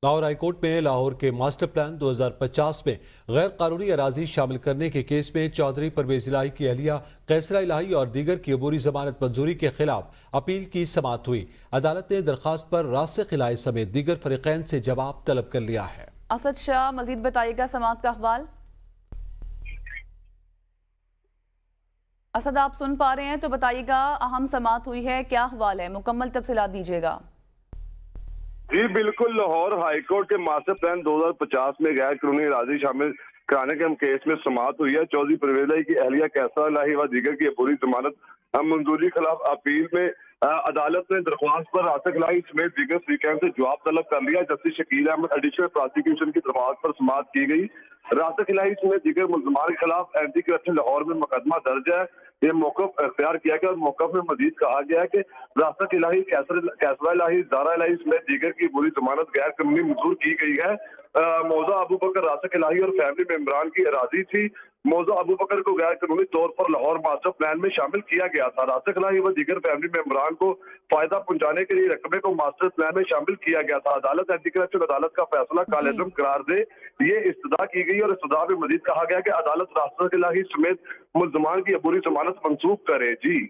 Lahore high court میں لاہور کے master plan 2050 میں غیر قانونی اراضی شامل کرنے کے کیس میں چودھری پرویز الہی کی اہلیہ کیسرا الہی اور دیگر کی عبوری ضمانت منظوری کے خلاف اپیل کی سماعت ہوئی۔ عدالت نے درخواست پر راسخ الہی سمیت دیگر فریقین سے جواب طلب کر لیا ہے۔ اسد شاہ، مزید بتائیے گا سماعت کا احوال۔ اسد، آپ سن پا رہے ہیں تو بتائیے گا، اہم سماعت ہوئی ہے، کیا احوال ہے؟ مکمل تفصیلات دیجیے گا۔ جی بالکل، لاہور ہائی کورٹ کے ماسٹر پلان 2050 میں غیر قانونی اراضی شامل کرانے کے کیس میں سماعت ہوئی ہے۔ چودھری پرویز الہی کی اہلیہ کیسرا الہی و دیگر کی عبوری ضمانت منظوری کے خلاف اپیل میں عدالت نے درخواست پر راسخ الہی سمیت دیگر فریقین سے جواب طلب کر لیا۔ Justice Shakeel Ahmed additional prosecution کی درخواست پر سماعت کی گئی۔ راسخ الہی سمیت دیگر ملزمان کے خلاف اینٹی کرپشن لاہور میں مقدمہ درج ہے۔ یہ موقف اختیار کیا گیا اور موقف میں مزید کہا گیا ہے کہ راسخ الہی، کیسرا الہی، زارا الہی سمیت دیگر کی بری ضمانت غیر قانونی منظور کی گئی ہے۔ موضوع ابو بکر راسخ الہی اور فیملی ممبران کی اراضی تھی۔ موضوع ابو بکر کو غیر قانونی طور پر لاہور ماسٹر پلان میں شامل کیا گیا تھا۔ راسخ الہی و دیگر فیملی ممبران کو فائدہ پہنچانے کے لیے رقبے کو ماسٹر پلان میں شامل کیا گیا تھا۔ عدالت اینٹی کرپشن عدالت کا فیصلہ کالعدم قرار دے یہ استدعا کی گئی اور استدعا میں مزید کہا گیا کہ عدالت راسخ الہی سمیت ملزمان کی عبوری ضمانت منسوخ کرے۔ جی